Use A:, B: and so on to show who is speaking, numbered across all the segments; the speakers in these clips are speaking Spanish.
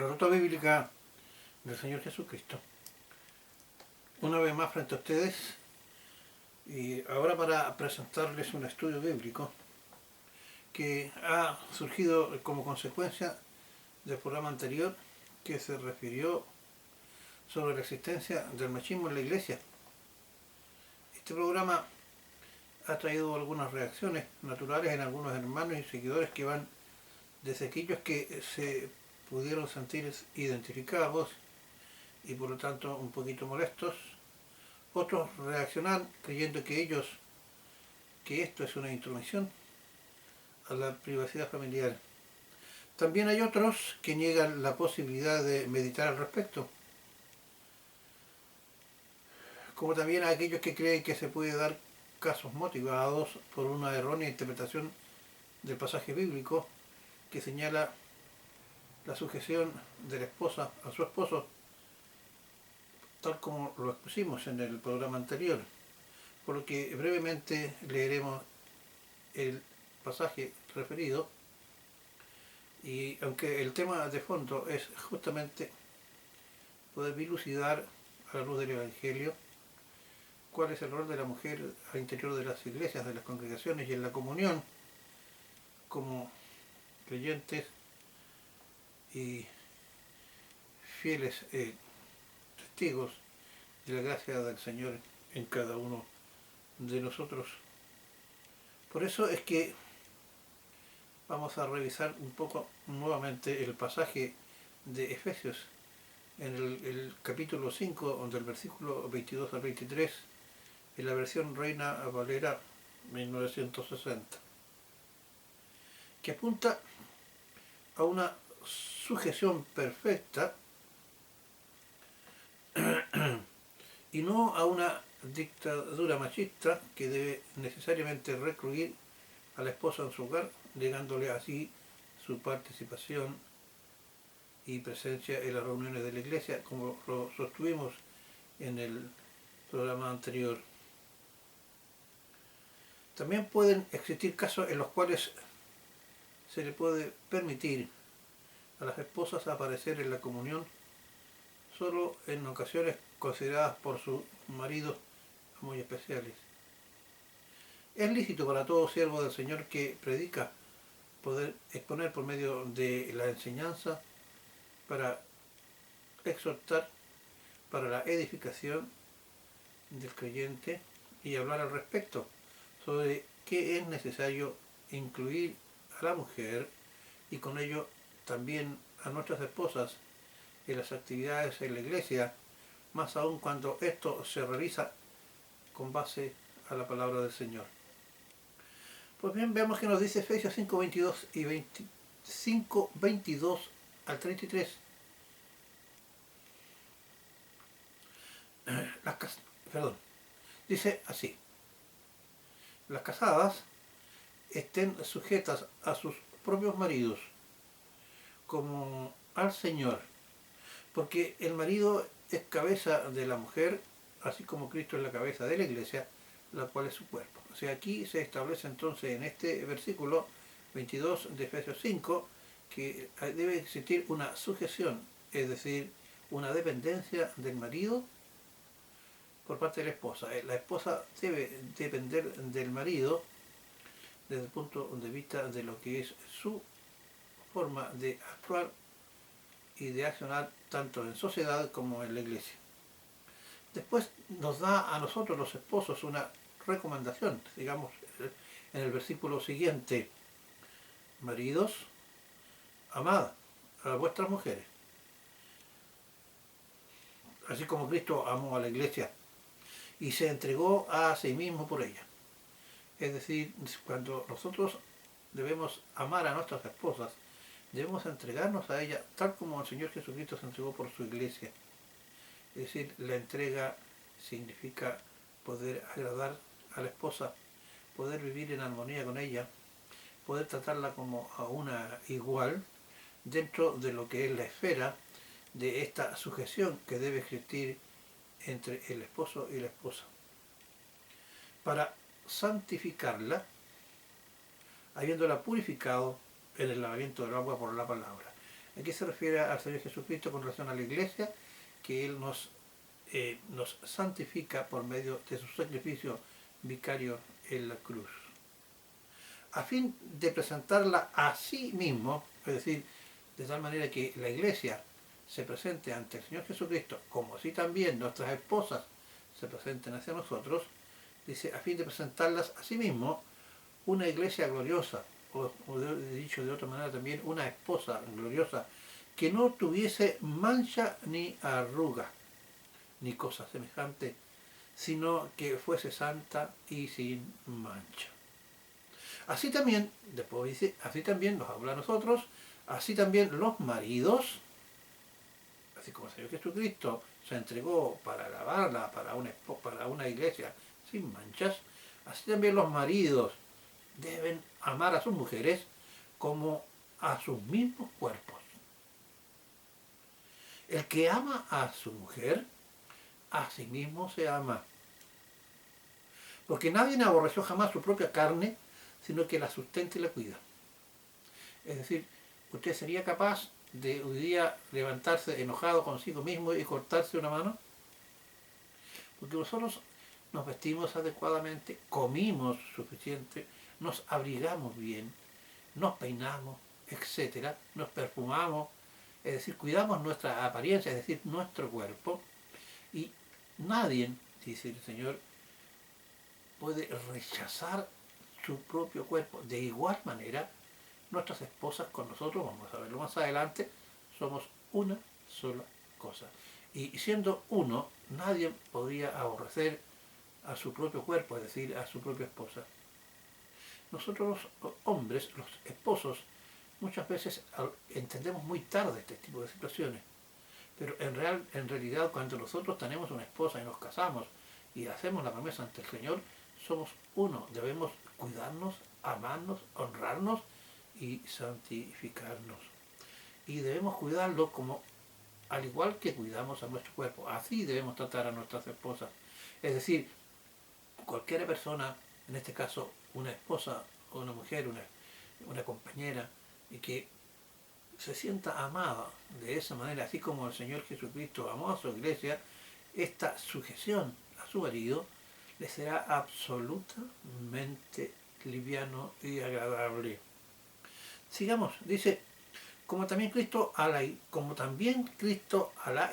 A: La ruta bíblica del Señor Jesucristo. Una vez más frente a ustedes, y ahora para presentarles un estudio bíblico que ha surgido como consecuencia del programa anterior que se refirió sobre la existencia del machismo en la iglesia. Este programa ha traído algunas reacciones naturales en algunos hermanos y seguidores que van desde aquellos que se pudieron sentir identificados y por lo tanto un poquito molestos. Otros reaccionan creyendo que esto es una intromisión a la privacidad familiar. También hay otros que niegan la posibilidad de meditar al respecto, como también hay aquellos que creen que se puede dar casos motivados por una errónea interpretación del pasaje bíblico que señala la sujeción de la esposa a su esposo, tal como lo expusimos en el programa anterior, por lo que brevemente leeremos el pasaje referido. Y aunque el tema de fondo es justamente poder dilucidar a la luz del Evangelio cuál es el rol de la mujer al interior de las iglesias, de las congregaciones y en la comunión como creyentes y fieles testigos de la gracia del Señor en cada uno de nosotros. Por eso es que vamos a revisar un poco nuevamente el pasaje de Efesios en el capítulo 5, del versículo 22 al 23, en la versión Reina Valera 1960, que apunta a una sujeción perfecta y no a una dictadura machista que debe necesariamente recluir a la esposa en su hogar, negándole así su participación y presencia en las reuniones de la iglesia, como lo sostuvimos en el programa anterior. También pueden existir casos en los cuales se le puede permitir a las esposas aparecer en la comunión solo en ocasiones consideradas por sus maridos muy especiales. Es lícito para todo siervo del Señor que predica poder exponer por medio de la enseñanza para exhortar, para la edificación del creyente y hablar al respecto sobre qué es necesario incluir a la mujer y con ello también a nuestras esposas en las actividades en la iglesia, más aún cuando esto se realiza con base a la palabra del Señor. Pues bien, veamos que nos dice Efesios 5:22 y 5:22 al 33. Dice así: las casadas estén sujetas a sus propios maridos como al Señor, porque el marido es cabeza de la mujer, así como Cristo es la cabeza de la iglesia, la cual es su cuerpo. O sea, aquí se establece entonces en este versículo 22 de Efesios 5 que debe existir una sujeción, es decir, una dependencia del marido por parte de la esposa. La esposa debe depender del marido desde el punto de vista de lo que es su forma de actuar y de accionar tanto en sociedad como en la iglesia. Después nos da a nosotros los esposos una recomendación, digamos, en el versículo siguiente: maridos, amad a vuestras mujeres, así como Cristo amó a la iglesia y se entregó a sí mismo por ella. Es decir, cuando nosotros debemos amar a nuestras esposas, debemos entregarnos a ella tal como el Señor Jesucristo se entregó por su iglesia. Es decir, la entrega significa poder agradar a la esposa, poder vivir en armonía con ella, poder tratarla como a una igual dentro de lo que es la esfera de esta sujeción que debe existir entre el esposo y la esposa. Para santificarla, habiéndola purificado en el lavamiento del agua por la palabra. Aquí se refiere al Señor Jesucristo con relación a la iglesia, que Él nos santifica por medio de su sacrificio vicario en la cruz. A fin de presentarla a sí mismo, es decir, de tal manera que la iglesia se presente ante el Señor Jesucristo, como así también nuestras esposas se presenten hacia nosotros, dice, a fin de presentarlas a sí mismo, una iglesia gloriosa, dicho de otra manera también, una esposa gloriosa, que no tuviese mancha ni arruga, ni cosa semejante, sino que fuese santa y sin mancha. Así también, después dice, así también nos habla a nosotros, así también los maridos, así como el Señor Jesucristo se entregó para alabarla, para una iglesia sin manchas, así también los maridos deben amar a sus mujeres como a sus mismos cuerpos. El que ama a su mujer, a sí mismo se ama. Porque nadie aborreció jamás su propia carne, sino que la sustenta y la cuida. Es decir, ¿usted sería capaz de hoy día levantarse enojado consigo mismo y cortarse una mano? Porque nosotros nos vestimos adecuadamente, comimos suficiente, nos abrigamos bien, nos peinamos, etcétera, nos perfumamos, es decir, cuidamos nuestra apariencia, es decir, nuestro cuerpo, y nadie, dice el Señor, puede rechazar su propio cuerpo. De igual manera, nuestras esposas con nosotros, vamos a verlo más adelante, somos una sola cosa. Y siendo uno, nadie podría aborrecer a su propio cuerpo, es decir, a su propia esposa. Nosotros los hombres, los esposos, muchas veces entendemos muy tarde este tipo de situaciones. Pero en realidad cuando nosotros tenemos una esposa y nos casamos y hacemos la promesa ante el Señor, somos uno. Debemos cuidarnos, amarnos, honrarnos y santificarnos. Y debemos cuidarlo como al igual que cuidamos a nuestro cuerpo. Así debemos tratar a nuestras esposas. Es decir, cualquier persona, en este caso una esposa o una mujer, una compañera, y que se sienta amada de esa manera, así como el Señor Jesucristo amó a su iglesia, esta sujeción a su marido le será absolutamente liviano y agradable. Sigamos, dice, como también Cristo a la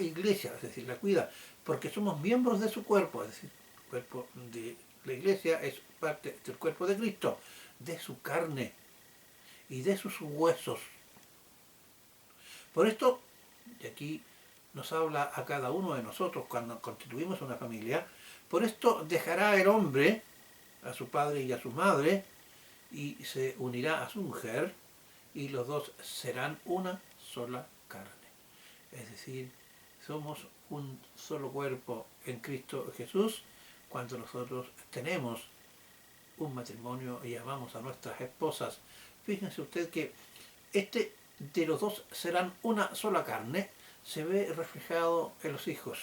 A: iglesia, es decir, la cuida, porque somos miembros de su cuerpo, es decir, el cuerpo de la iglesia es parte del cuerpo de Cristo, de su carne y de sus huesos. Por esto, y aquí nos habla a cada uno de nosotros cuando constituimos una familia, por esto dejará el hombre a su padre y a su madre y se unirá a su mujer y los dos serán una sola carne. Es decir, somos un solo cuerpo en Cristo Jesús cuando nosotros tenemos un matrimonio y amamos a nuestras esposas. Fíjense usted que de los dos serán una sola carne, se ve reflejado en los hijos.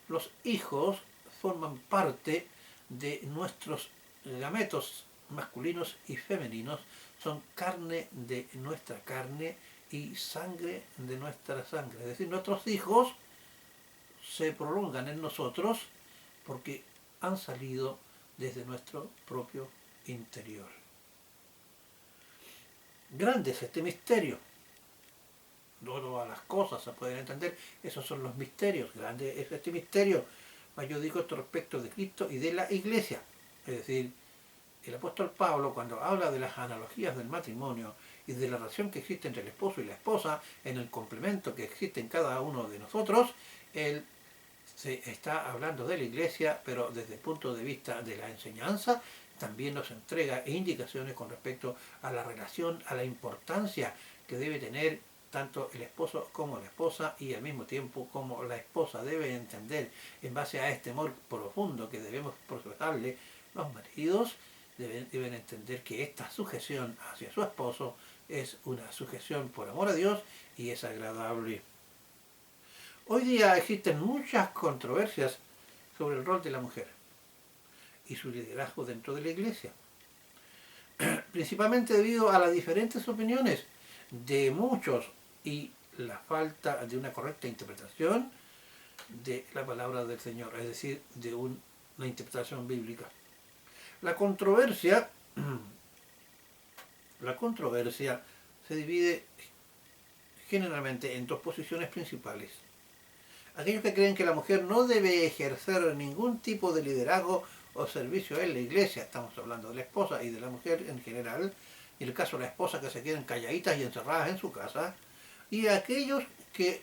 A: Los hijos forman parte de nuestros gametos masculinos y femeninos, son carne de nuestra carne y sangre de nuestra sangre. Es decir, nuestros hijos se prolongan en nosotros porque han salido desde nuestro propio interior. Grande es este misterio. No todas las cosas se pueden entender, esos son los misterios. Grande es este misterio. Yo digo esto respecto de Cristo y de la Iglesia. Es decir, el apóstol Pablo, cuando habla de las analogías del matrimonio y de la relación que existe entre el esposo y la esposa, en el complemento que existe en cada uno de nosotros, él se está hablando de la Iglesia, pero desde el punto de vista de la enseñanza, también nos entrega indicaciones con respecto a la relación, a la importancia que debe tener tanto el esposo como la esposa, y al mismo tiempo como la esposa debe entender, en base a este amor profundo que debemos profesarle, los maridos deben entender que esta sujeción hacia su esposo es una sujeción por amor a Dios y es agradable. Hoy día existen muchas controversias sobre el rol de la mujer y su liderazgo dentro de la Iglesia, principalmente debido a las diferentes opiniones de muchos y la falta de una correcta interpretación de la palabra del Señor, es decir, de una interpretación bíblica. La controversia, la controversia se divide generalmente en dos posiciones principales. Aquellos que creen que la mujer no debe ejercer ningún tipo de liderazgo o servicio en la iglesia, estamos hablando de la esposa y de la mujer en general, en el caso de la esposa que se queden calladitas y encerradas en su casa, y aquellos que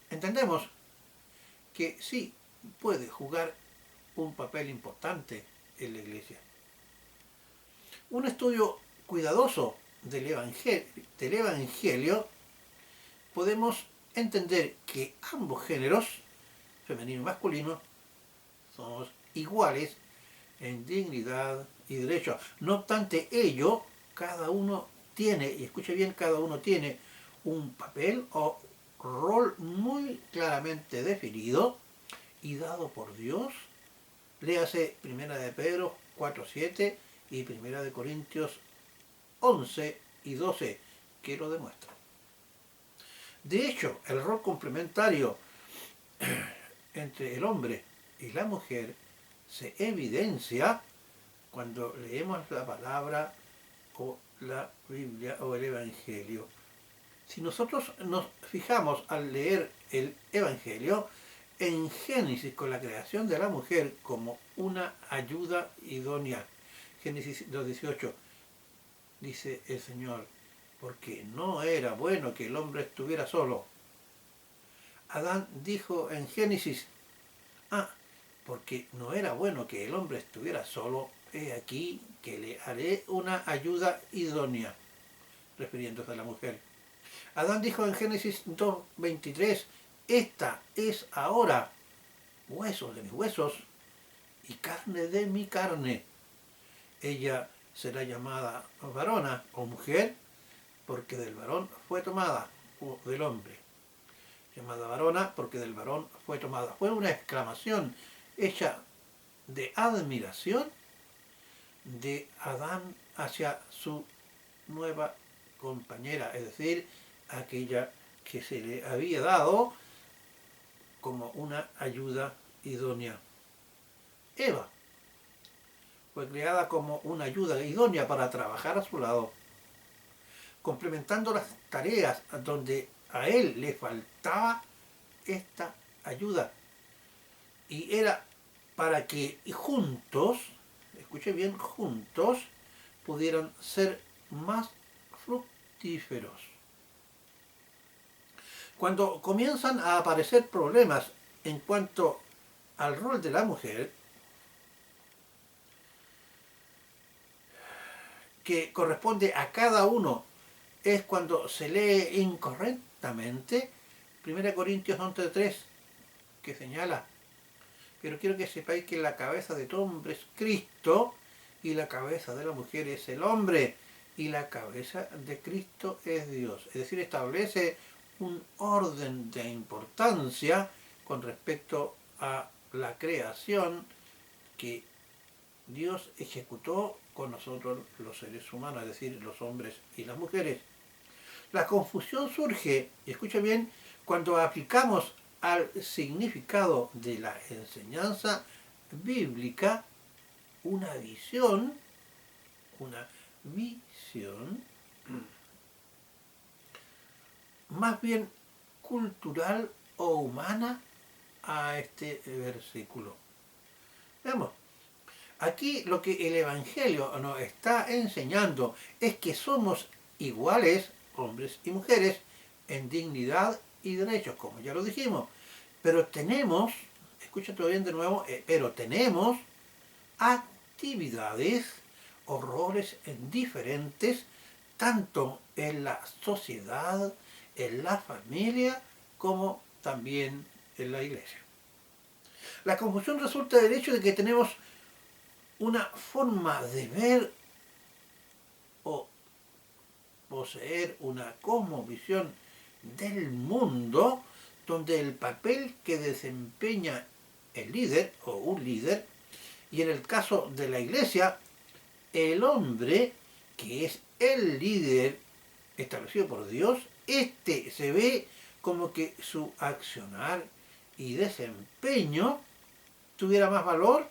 A: entendemos que sí puede jugar un papel importante en la iglesia. Un estudio cuidadoso del Evangelio podemos entender que ambos géneros, femenino y masculino, somos iguales en dignidad y derechos. No obstante ello, cada uno tiene, y escuche bien, cada uno tiene un papel o rol muy claramente definido y dado por Dios. Léase 1 de Pedro 4:7 y 1 de Corintios 11 y 12, que lo demuestra. De hecho, el rol complementario entre el hombre y la mujer se evidencia cuando leemos la palabra o la Biblia o el Evangelio. Si nosotros nos fijamos al leer el Evangelio, en Génesis con la creación de la mujer como una ayuda idónea, Génesis 2:18, dice el Señor, porque no era bueno que el hombre estuviera solo. Adán dijo en Génesis, porque no era bueno que el hombre estuviera solo, he aquí que le haré una ayuda idónea, refiriéndose a la mujer. Adán dijo en Génesis 2:23, esta es ahora huesos de mis huesos y carne de mi carne. Ella será llamada varona o mujer, porque del varón fue tomada, o del hombre. Llamada varona, porque del varón fue tomada. Fue una exclamación hecha de admiración de Adán hacia su nueva compañera, es decir, aquella que se le había dado como una ayuda idónea. Eva fue creada como una ayuda idónea para trabajar a su lado, complementando las tareas donde a él le faltaba esta ayuda. Y era para que juntos, escuche bien, juntos, pudieran ser más fructíferos. Cuando comienzan a aparecer problemas en cuanto al rol de la mujer, que corresponde a cada uno, es cuando se lee incorrectamente 1 Corintios 11:3, que señala, pero quiero que sepáis que la cabeza de todo hombre es Cristo, y la cabeza de la mujer es el hombre, y la cabeza de Cristo es Dios. Es decir, establece un orden de importancia con respecto a la creación que Dios ejecutó con nosotros los seres humanos, es decir, los hombres y las mujeres. La confusión surge, y escucha bien, cuando aplicamos al significado de la enseñanza bíblica una visión más bien cultural o humana a este versículo. Veamos, aquí lo que el Evangelio nos está enseñando es que somos iguales, hombres y mujeres, en dignidad y derechos, como ya lo dijimos, pero tenemos, escúchate bien de nuevo, pero tenemos actividades o roles diferentes, tanto en la sociedad, en la familia, como también en la iglesia. La confusión resulta del hecho de que tenemos una forma de ver o poseer una cosmovisión del mundo donde el papel que desempeña el líder o un líder, y en el caso de la iglesia, el hombre, que es el líder establecido por Dios, este se ve como que su accionar y desempeño tuviera más valor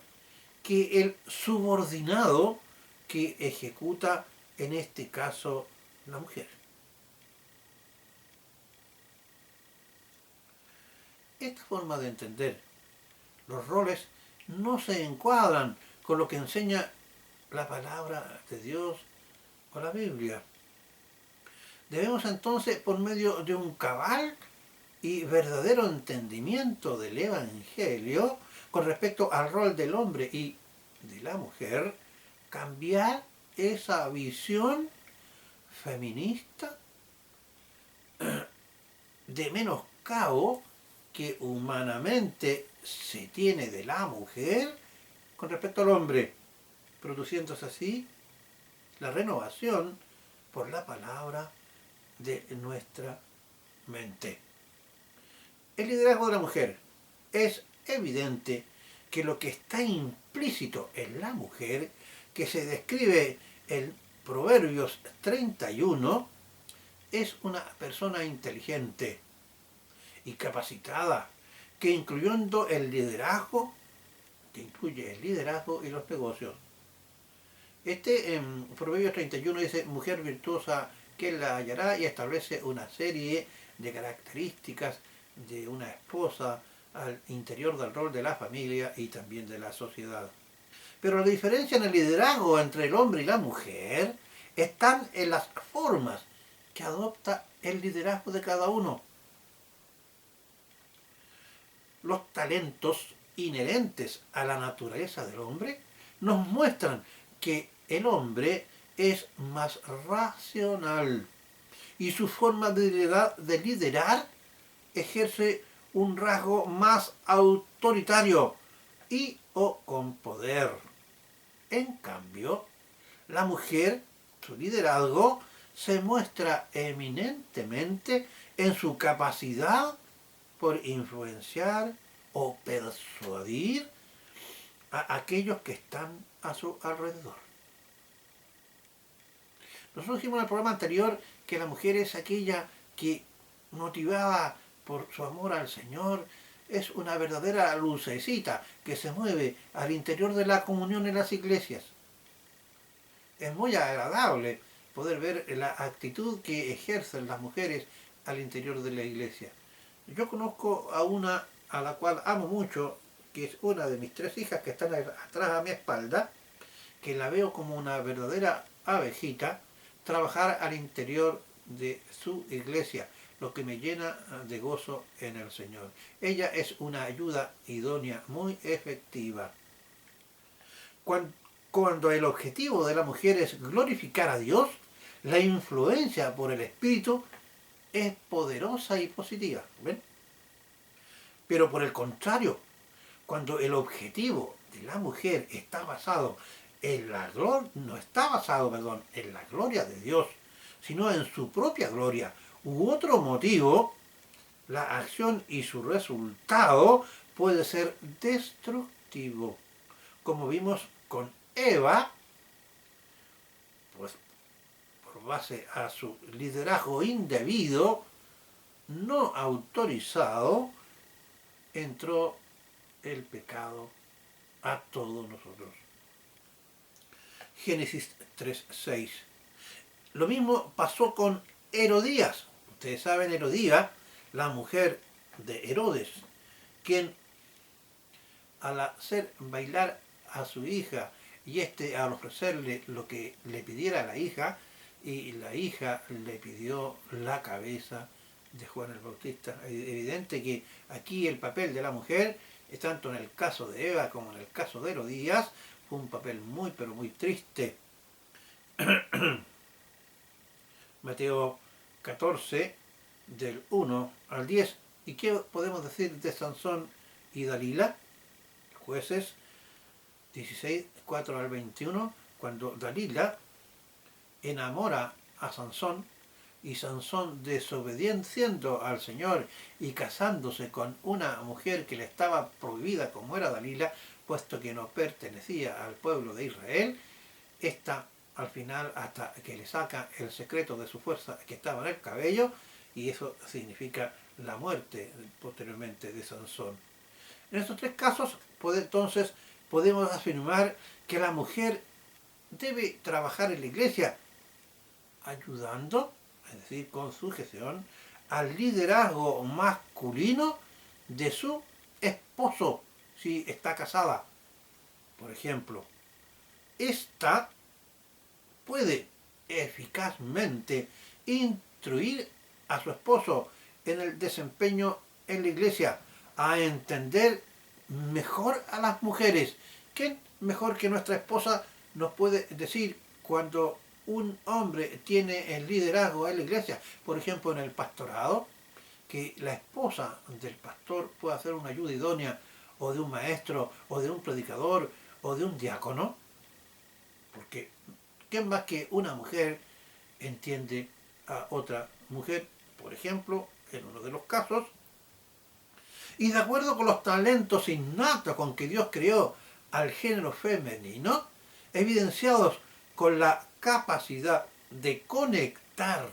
A: que el subordinado que ejecuta en este caso la mujer. Esta forma de entender los roles no se encuadran con lo que enseña la palabra de Dios o la Biblia. Debemos entonces, por medio de un cabal y verdadero entendimiento del Evangelio con respecto al rol del hombre y de la mujer, cambiar esa visión feminista de menoscabo que humanamente se tiene de la mujer con respecto al hombre, produciéndose así la renovación por la palabra de nuestra mente. El liderazgo de la mujer. Es evidente que lo que está implícito en la mujer, que se describe en Proverbios 31, es una persona inteligente y capacitada, que incluye el liderazgo y los negocios. En Proverbios 31 dice, mujer virtuosa, ¿quién la hallará? Y establece una serie de características de una esposa al interior del rol de la familia y también de la sociedad. Pero la diferencia en el liderazgo entre el hombre y la mujer están en las formas que adopta el liderazgo de cada uno. Los talentos inherentes a la naturaleza del hombre nos muestran que el hombre es más racional y su forma de liderar ejerce un rasgo más autoritario y o con poder. En cambio, la mujer, su liderazgo, se muestra eminentemente en su capacidad por influenciar o persuadir a aquellos que están a su alrededor. Nosotros dijimos en el programa anterior que la mujer es aquella que, motivada por su amor al Señor, es una verdadera lucecita que se mueve al interior de la comunión en las iglesias. Es muy agradable poder ver la actitud que ejercen las mujeres al interior de la iglesia. Yo conozco a una a la cual amo mucho, que es una de mis 3 hijas que están atrás a mi espalda, que la veo como una verdadera abejita, trabajar al interior de su iglesia, lo que me llena de gozo en el Señor. Ella es una ayuda idónea, muy efectiva. Cuando el objetivo de la mujer es glorificar a Dios, la influencia por el Espíritu es poderosa y positiva. ¿Ven? Pero por el contrario, cuando el objetivo de la mujer está basado en la gloria, no está basado, en la gloria de Dios, sino en su propia gloria u otro motivo, la acción y su resultado puede ser destructivo. Como vimos con Eva, pues por base a su liderazgo indebido, no autorizado, entró el pecado a todos nosotros. Génesis 3:6. Lo mismo pasó con Herodías. Ustedes saben, Herodías, la mujer de Herodes, quien al hacer bailar a su hija y al ofrecerle lo que le pidiera a la hija, y la hija le pidió la cabeza de Juan el Bautista. Es evidente que aquí el papel de la mujer, tanto en el caso de Eva como en el caso de Herodías, fue un papel muy pero muy triste. Mateo 14, del 1 al 10. ¿Y qué podemos decir de Sansón y Dalila? Jueces 16, 4 al 21, cuando Dalila enamora a Sansón, y Sansón, desobedeciendo al Señor y casándose con una mujer que le estaba prohibida como era Dalila, puesto que no pertenecía al pueblo de Israel, esta al final, hasta que le saca el secreto de su fuerza que estaba en el cabello, y eso significa la muerte posteriormente de Sansón. En estos tres casos, entonces, podemos afirmar que la mujer debe trabajar en la iglesia ayudando, es decir, con sujeción, al liderazgo masculino de su esposo, si está casada. Por ejemplo, esta puede eficazmente instruir a su esposo en el desempeño en la iglesia, a entender mejor a las mujeres. ¿Quién mejor que nuestra esposa nos puede decir cuando un hombre tiene el liderazgo en la iglesia? Por ejemplo, en el pastorado, que la esposa del pastor pueda ser una ayuda idónea, o de un maestro, o de un predicador, o de un diácono, porque ¿quién más que una mujer entiende a otra mujer? Por ejemplo, en uno de los casos, y de acuerdo con los talentos innatos con que Dios creó al género femenino, evidenciados con la capacidad de conectar,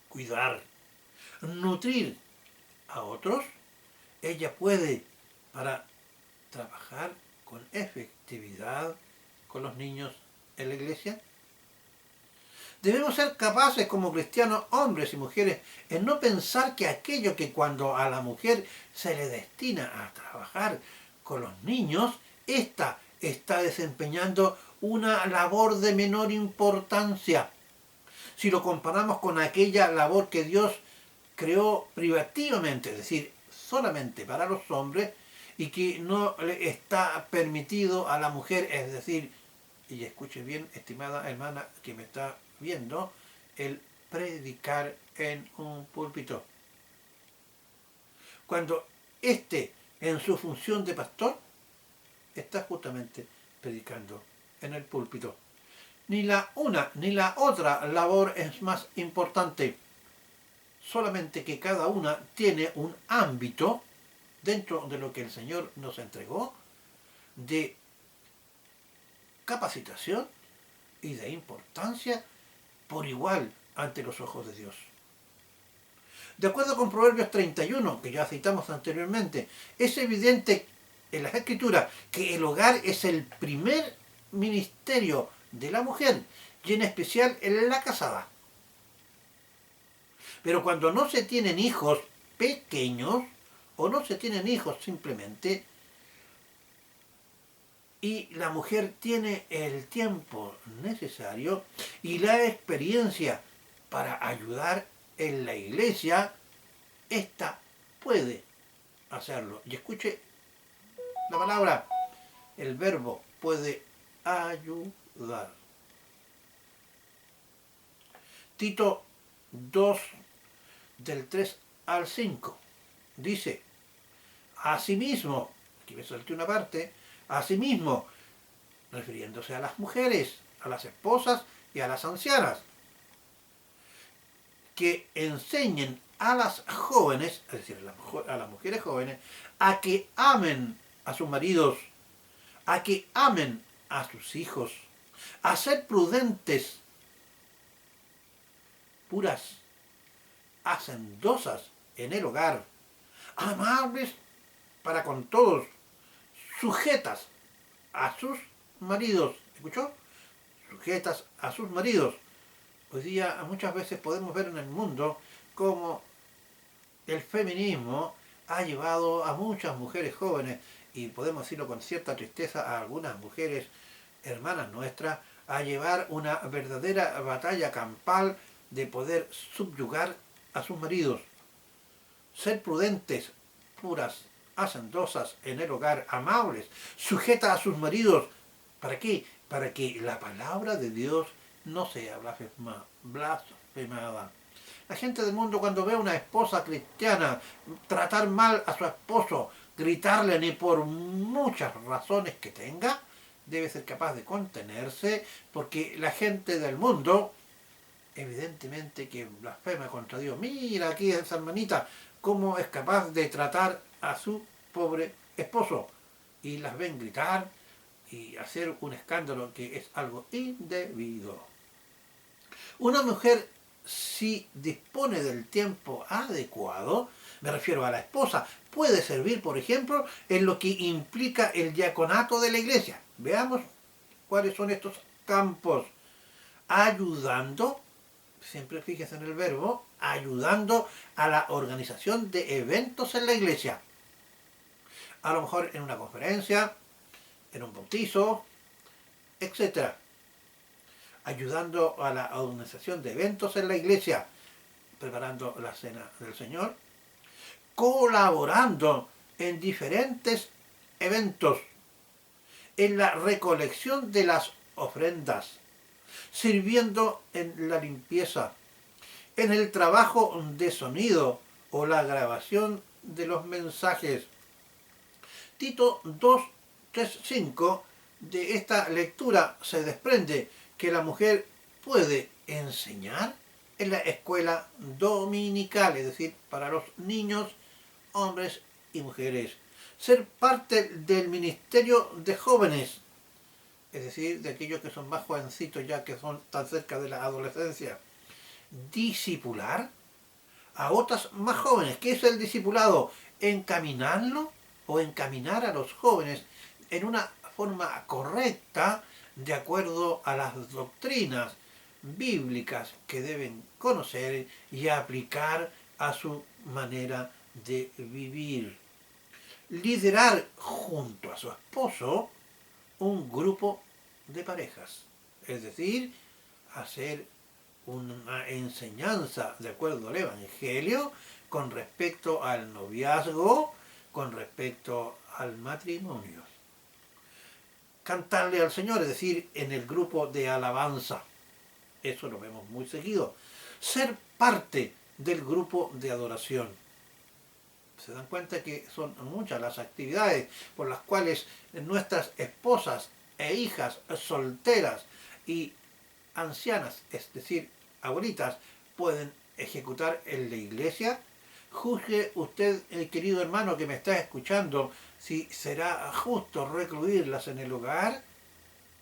A: cuidar, nutrir a otros, ella puede, para trabajar con efectividad con los niños en la iglesia. Debemos ser capaces como cristianos, hombres y mujeres, en no pensar que aquello que cuando a la mujer se le destina a trabajar con los niños, ésta está desempeñando una labor de menor importancia. Si lo comparamos con aquella labor que Dios creó privativamente, es decir, solamente para los hombres, y que no le está permitido a la mujer, es decir, y escuche bien, estimada hermana que me está viendo, el predicar en un púlpito. Cuando éste, en su función de pastor, está justamente predicando en el púlpito. Ni la una ni la otra labor es más importante, solamente que cada una tiene un ámbito dentro de lo que el Señor nos entregó de capacitación y de importancia por igual ante los ojos de Dios. De acuerdo con Proverbios 31, que ya citamos anteriormente, es evidente en las Escrituras que el hogar es el primer ministerio de la mujer, y en especial en la casada. Pero cuando no se tienen hijos pequeños, o no se tienen hijos simplemente, y la mujer tiene el tiempo necesario y la experiencia para ayudar en la iglesia, ésta puede hacerlo. Y escuche la palabra, el verbo puede ayudar. Tito 2, del 3 al 5, dice, asimismo, aquí me salté una parte, asimismo, refiriéndose a las mujeres, a las esposas y a las ancianas, que enseñen a las jóvenes, es decir, a las mujeres jóvenes, a que amen a sus maridos, a que amen a sus hijos, a ser prudentes, puras, hacendosas en el hogar, amables para con todos, sujetas a sus maridos. ¿Escuchó? Sujetas a sus maridos. Hoy día muchas veces podemos ver en el mundo cómo el feminismo ha llevado a muchas mujeres jóvenes, y podemos decirlo con cierta tristeza, a algunas mujeres hermanas nuestras, a llevar una verdadera batalla campal de poder subyugar a sus maridos. Ser prudentes, puras, hacendosas en el hogar, amables, sujetas a sus maridos. ¿Para qué? Para que la palabra de Dios no sea blasfemada. La gente del mundo, cuando ve a una esposa cristiana tratar mal a su esposo, gritarle ni por muchas razones que tenga, debe ser capaz de contenerse, porque la gente del mundo, evidentemente que blasfema contra Dios. Mira aquí esa hermanita, cómo es capaz de tratar a su pobre esposo. Y las ven gritar y hacer un escándalo que es algo indebido. Una mujer si dispone del tiempo adecuado, me refiero a la esposa, puede servir, por ejemplo, en lo que implica el diaconato de la iglesia. Veamos cuáles son estos campos. Ayudando, siempre fíjese en el verbo, ayudando a la organización de eventos en la iglesia. A lo mejor en una conferencia, en un bautizo, etcétera, ayudando a la organización de eventos en la iglesia, preparando la cena del Señor, colaborando en diferentes eventos, en la recolección de las ofrendas, sirviendo en la limpieza, en el trabajo de sonido o la grabación de los mensajes. Tito 2, 3, 5, de esta lectura se desprende que la mujer puede enseñar en la escuela dominical, es decir, para los niños, hombres y mujeres. Ser parte del ministerio de jóvenes, es decir, de aquellos que son más jovencitos ya que son tan cerca de la adolescencia. Discipular a otras más jóvenes. ¿Qué es el discipulado? Encaminarlo o encaminar a los jóvenes en una forma correcta de acuerdo a las doctrinas bíblicas que deben conocer y aplicar a su manera de vivir. Liderar junto a su esposo un grupo de parejas, es decir, hacer una enseñanza de acuerdo al Evangelio con respecto al noviazgo, con respecto al matrimonio. Cantarle al Señor, es decir, en el grupo de alabanza. Eso lo vemos muy seguido. Ser parte del grupo de adoración. Se dan cuenta que son muchas las actividades por las cuales nuestras esposas e hijas solteras y ancianas, es decir, abuelitas, pueden ejecutar en la iglesia. Juzgue usted, querido hermano que me está escuchando, si será justo recluirlas en el hogar,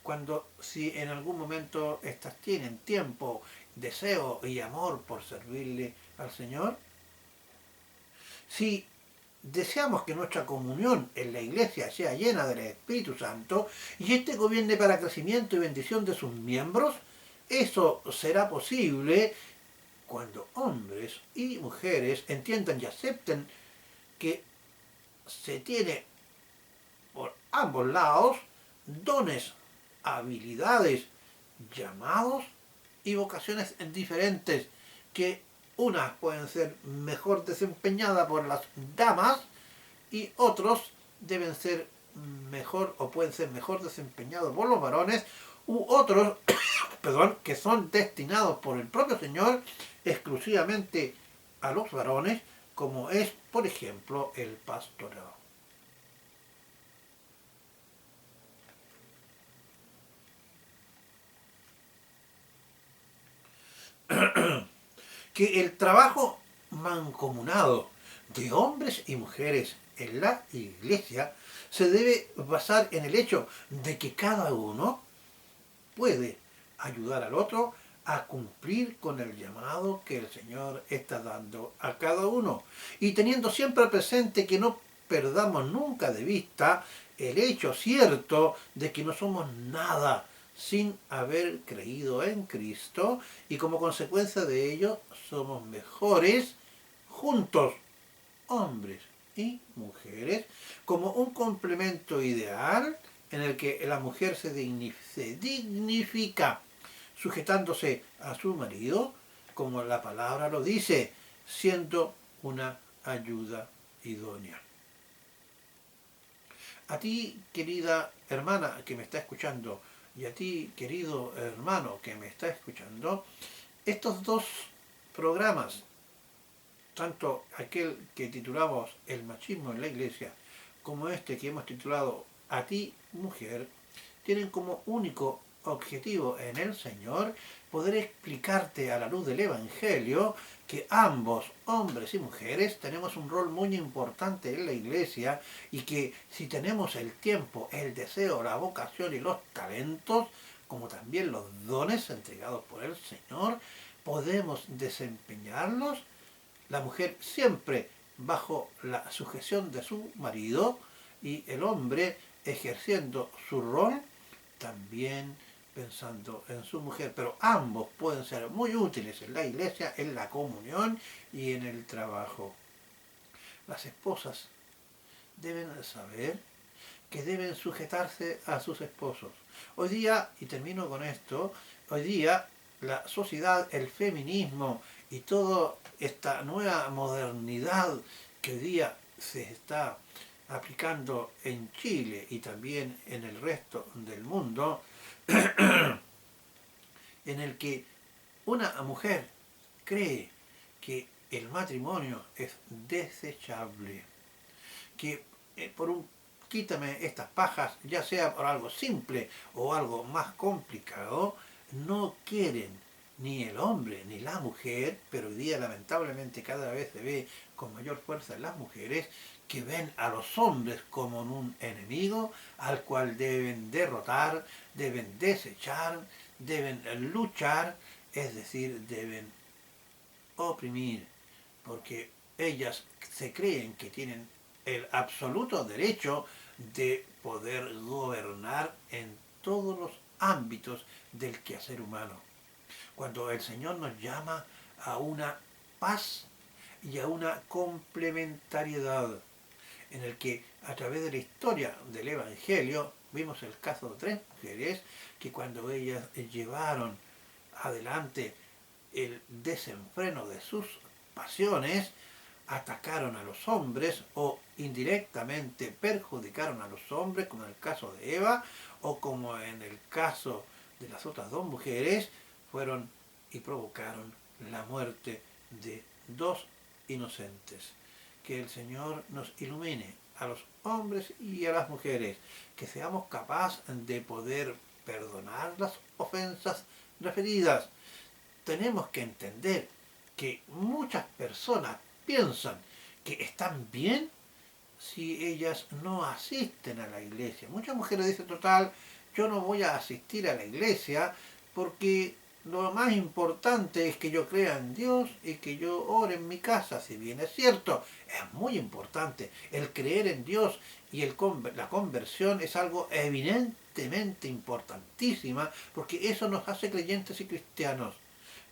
A: cuando si en algún momento estas tienen tiempo, deseo y amor por servirle al Señor. Si deseamos que nuestra comunión en la iglesia sea llena del Espíritu Santo y este gobierne para crecimiento y bendición de sus miembros, eso será posible cuando hombres y mujeres entiendan y acepten que se tiene por ambos lados dones, habilidades, llamados y vocaciones diferentes, que unas pueden ser mejor desempeñadas por las damas y otros deben ser mejor o pueden ser mejor desempeñados por los varones, u otros perdón, que son destinados por el propio Señor exclusivamente a los varones, como es, por ejemplo, el pastorado. Que el trabajo mancomunado de hombres y mujeres en la iglesia se debe basar en el hecho de que cada uno puede ayudar al otro a cumplir con el llamado que el Señor está dando a cada uno. Y teniendo siempre presente que no perdamos nunca de vista el hecho cierto de que no somos nada sin haber creído en Cristo y como consecuencia de ello somos mejores juntos, hombres y mujeres, como un complemento ideal en el que la mujer se dignifica sujetándose a su marido, como la palabra lo dice, siendo una ayuda idónea. A ti, querida hermana que me está escuchando, y a ti, querido hermano que me está escuchando, estos dos programas, tanto aquel que titulamos El machismo en la iglesia, como este que hemos titulado A ti, mujer, tienen como único objetivo en el Señor poder explicarte a la luz del Evangelio que ambos, hombres y mujeres, tenemos un rol muy importante en la iglesia y que si tenemos el tiempo, el deseo, la vocación y los talentos, como también los dones entregados por el Señor, podemos desempeñarlos, la mujer siempre bajo la sujeción de su marido y el hombre ejerciendo su rol también pensando en su mujer, pero ambos pueden ser muy útiles en la iglesia, en la comunión y en el trabajo. Las esposas deben saber que deben sujetarse a sus esposos. Hoy día, y termino con esto, hoy día la sociedad, el feminismo y toda esta nueva modernidad que hoy día se está aplicando en Chile y también en el resto del mundo, en el que una mujer cree que el matrimonio es desechable, que por un quítame estas pajas, ya sea por algo simple o algo más complicado, no quieren ni el hombre ni la mujer, pero hoy día lamentablemente cada vez se ve con mayor fuerza en las mujeres, que ven a los hombres como un enemigo al cual deben derrotar, deben desechar, deben luchar, es decir, deben oprimir, porque ellas se creen que tienen el absoluto derecho de poder gobernar en todos los ámbitos del quehacer humano. Cuando el Señor nos llama a una paz y a una complementariedad, en el que a través de la historia del Evangelio vimos el caso de 3 mujeres que cuando ellas llevaron adelante el desenfreno de sus pasiones, atacaron a los hombres o indirectamente perjudicaron a los hombres, como en el caso de Eva, o como en el caso de las otras 2 mujeres, fueron y provocaron la muerte de 2 inocentes. Que el Señor nos ilumine a los hombres y a las mujeres, que seamos capaces de poder perdonar las ofensas referidas. Tenemos que entender que muchas personas piensan que están bien si ellas no asisten a la iglesia. Muchas mujeres dicen, total, yo no voy a asistir a la iglesia porque lo más importante es que yo crea en Dios y que yo ore en mi casa. Si bien es cierto, es muy importante. El creer en Dios y la conversión es algo evidentemente importantísima, porque eso nos hace creyentes y cristianos.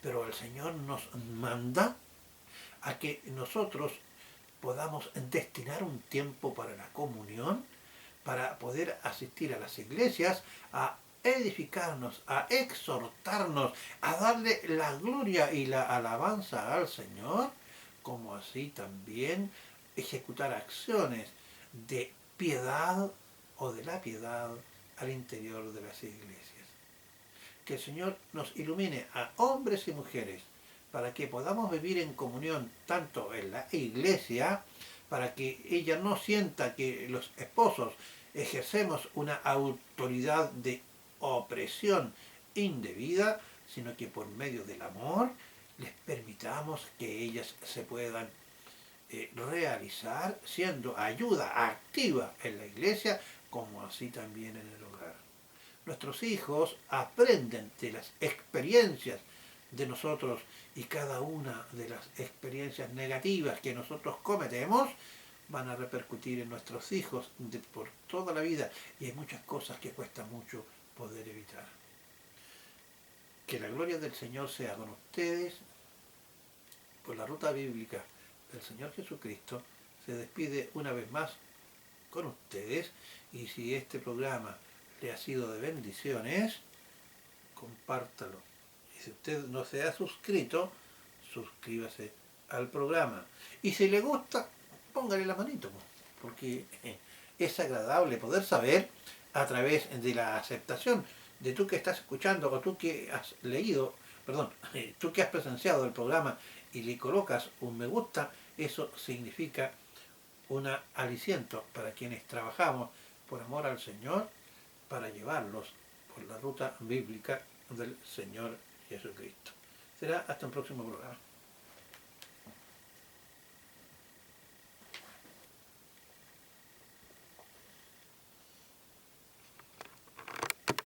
A: Pero el Señor nos manda a que nosotros podamos destinar un tiempo para la comunión, para poder asistir a las iglesias, a edificarnos, a exhortarnos, a darle la gloria y la alabanza al Señor, como así también ejecutar acciones de piedad o de la piedad al interior de las iglesias. Que el Señor nos ilumine a hombres y mujeres para que podamos vivir en comunión tanto en la iglesia, para que ella no sienta que los esposos ejercemos una autoridad de opresión indebida, sino que por medio del amor les permitamos que ellas se puedan realizar siendo ayuda activa en la iglesia, como así también en el hogar. Nuestros hijos aprenden de las experiencias de nosotros y cada una de las experiencias negativas que nosotros cometemos van a repercutir en nuestros hijos por toda la vida, y hay muchas cosas que cuesta mucho poder evitar. Que la gloria del Señor sea con ustedes. Por la ruta bíblica del Señor Jesucristo se despide una vez más con ustedes, y si este programa le ha sido de bendiciones, compártalo. Y si usted no se ha suscrito, suscríbase al programa. Y si le gusta, póngale la manito, porque es agradable poder saber a través de la aceptación de tú que estás escuchando o tú que has leído, perdón, tú que has presenciado el programa y le colocas un me gusta, eso significa un aliciento para quienes trabajamos por amor al Señor, para llevarlos por la ruta bíblica del Señor Jesucristo. Será hasta un próximo programa.